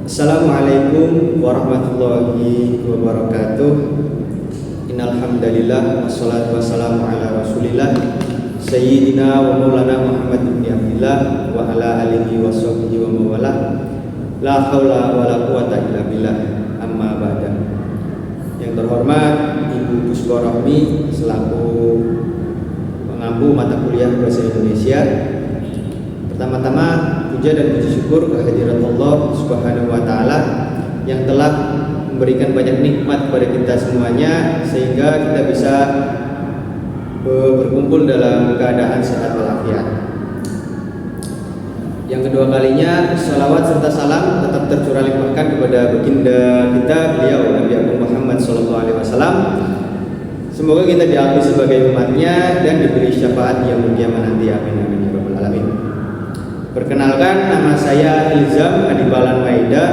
Assalamualaikum warahmatullahi wabarakatuh. Innal hamdalillah wassalatu wassalamu ala Rasulillah Sayyidina wa Maulana Muhammad bin Abdillah wa ala alihi wa sahbihi wa mawala. La haula wa la quwata illa billah. Amma ba'da. Yang terhormat Ibu Puspa Rohmi selaku pengampu mata kuliah bahasa Indonesia. Pertama-tama puja dan puji syukur kehadirat Allah Subhanahu wa taala yang telah memberikan banyak nikmat kepada kita semuanya sehingga kita bisa berkumpul dalam keadaan sehat walafiat. Yang kedua kalinya salawat serta salam tetap tercurah limpahkan kepada baginda kita beliau Nabi Agung Muhammad SAW. Semoga kita diakui sebagai umatnya dan diberi syafaat yang mulia nanti, amin amin ya rabbal alamin. Perkenalkan, nama saya Ilzam Adibalan Maida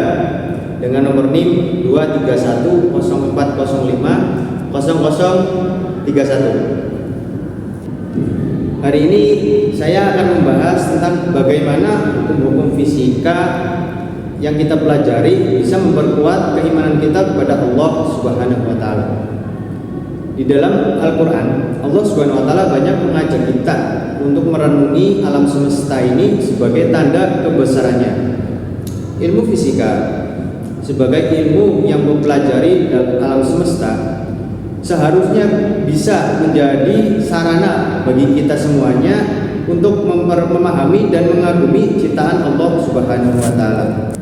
dengan nomor NIM 23104050031. Hari ini saya akan membahas tentang bagaimana hukum-hukum fisika yang kita pelajari bisa memperkuat keimanan kita kepada Allah Subhanahu wa taala. Di dalam Al-Qur'an, Allah Subhanahu wa taala banyak mengajak kita untuk merenungi alam semesta ini sebagai tanda kebesarannya. Ilmu fisika sebagai ilmu yang mempelajari alam semesta seharusnya bisa menjadi sarana bagi kita semuanya untuk memahami dan mengagumi ciptaan Allah Subhanahu wa taala.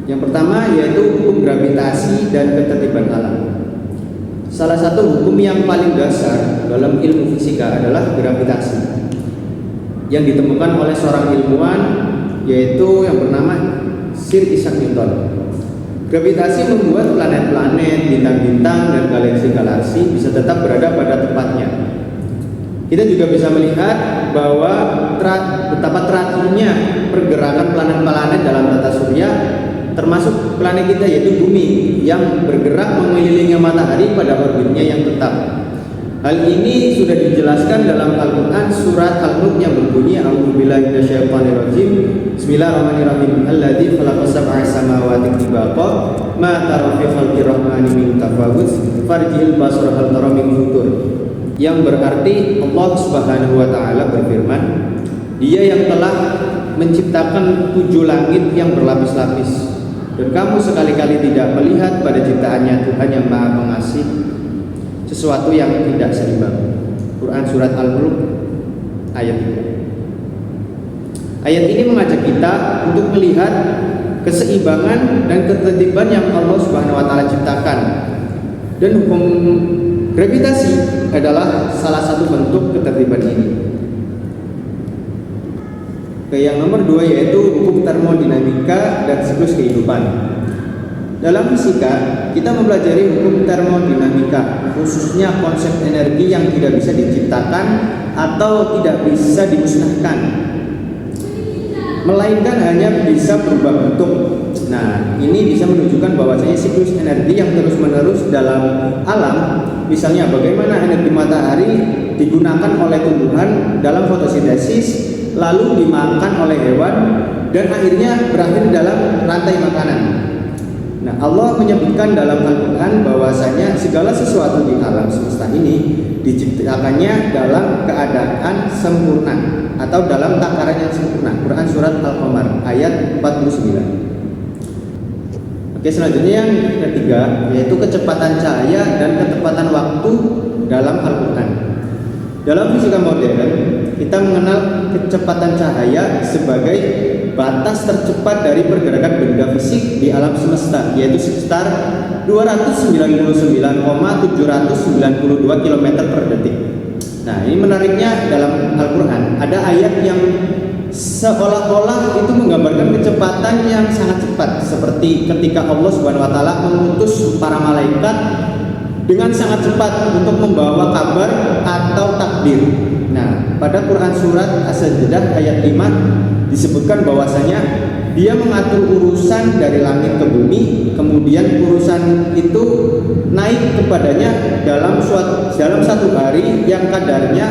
Yang pertama yaitu hukum gravitasi dan ketertiban alam. Salah satu hukum yang paling dasar dalam ilmu fisika adalah gravitasi yang ditemukan oleh seorang ilmuwan yaitu yang bernama Sir Isaac Newton. Gravitasi membuat planet-planet, bintang-bintang, dan galaksi-galaksi bisa tetap berada pada tempatnya. Kita juga bisa melihat bahwa betapa teraturnya pergerakan planet-planet dalam tata surya, termasuk planet kita yaitu bumi yang bergerak mengelilingi matahari pada orbitnya yang tetap. Hal ini sudah dijelaskan dalam Al-Quran surat Al-Mulk yang berbunyi A'udzubillahi minasyaitonirrajim. Bismillahirrahmanirrahim. Alladzi khalaqa sab'a samawati tibaqa ma tara fi khalqir rahmani min tafawut farji'il basara hal tara min futur. Yang berarti Allah Subhanahu wa taala berfirman, Dia yang telah menciptakan 7 langit yang berlapis-lapis, dan kamu sekali-kali tidak melihat pada ciptaannya Tuhan yang Maha Pengasih sesuatu yang tidak seimbang. Quran surat Al-Mulk ayat 3. Ayat ini mengajak kita untuk melihat keseimbangan dan ketertiban yang Allah Subhanahu wa taala ciptakan. Dan hukum gravitasi adalah salah satu bentuk ketertiban ini. Yang nomor 2 yaitu hukum termodinamika dan siklus kehidupan. Dalam fisika, kita mempelajari hukum termodinamika, khususnya konsep energi yang tidak bisa diciptakan atau tidak bisa dimusnahkan, melainkan hanya bisa berubah bentuk. Nah, ini bisa menunjukkan bahwasanya siklus energi yang terus-menerus dalam alam, misalnya bagaimana energi matahari digunakan oleh tumbuhan dalam fotosintesis, lalu dimakan oleh hewan, dan akhirnya berakhir dalam rantai makanan. Nah, Allah menyebutkan dalam Al-Quran bahwasanya segala sesuatu di alam semesta ini diciptakannya dalam keadaan sempurna atau dalam takaran yang sempurna. Quran surat Al-Qamar ayat 49. Oke, selanjutnya yang ketiga yaitu kecepatan cahaya dan ketepatan waktu dalam Al-Quran. Dalam fisika modern, kita mengenal kecepatan cahaya sebagai batas tercepat dari pergerakan benda fisik di alam semesta, yaitu sekitar 299,792 km per detik. Nah, ini menariknya dalam Al-Quran ada ayat yang seolah-olah itu menggambarkan kecepatan yang sangat cepat, seperti ketika Allah Subhanahu wa taala mengutus para malaikat dengan sangat cepat untuk membawa kabar atau takdir. Nah, pada Quran surat As-Sajdah ayat 5 disebutkan bahwasanya Dia mengatur urusan dari langit ke bumi, kemudian urusan itu naik kepadanya dalam satu hari yang kadarnya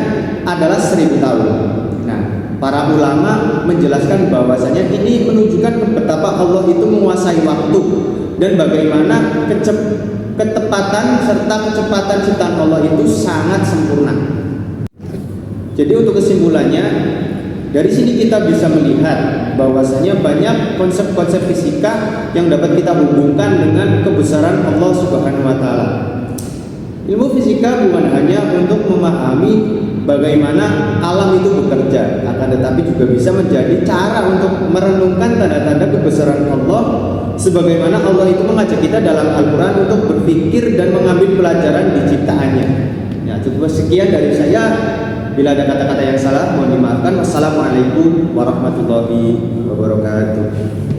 adalah 1000 tahun. Nah, para ulama menjelaskan bahwasanya ini menunjukkan betapa Allah itu menguasai waktu dan bagaimana ketepatan serta kecepatan ciptaan Allah itu sangat sempurna. Jadi untuk kesimpulannya, dari sini kita bisa melihat bahwasanya banyak konsep-konsep fisika yang dapat kita hubungkan dengan kebesaran Allah Subhanahu wa taala. Ilmu fisika bukan hanya untuk memahami bagaimana alam itu bekerja, akan tetapi juga bisa menjadi cara untuk merenungkan tanda-tanda kebesaran Allah, sebagaimana Allah itu mengajak kita dalam Al-Quran untuk berpikir dan mengambil pelajaran di ciptaannya. Ya, cukup sekian dari saya. Bila ada kata-kata yang salah, mohon dimaafkan. Wassalamualaikum warahmatullahi wabarakatuh.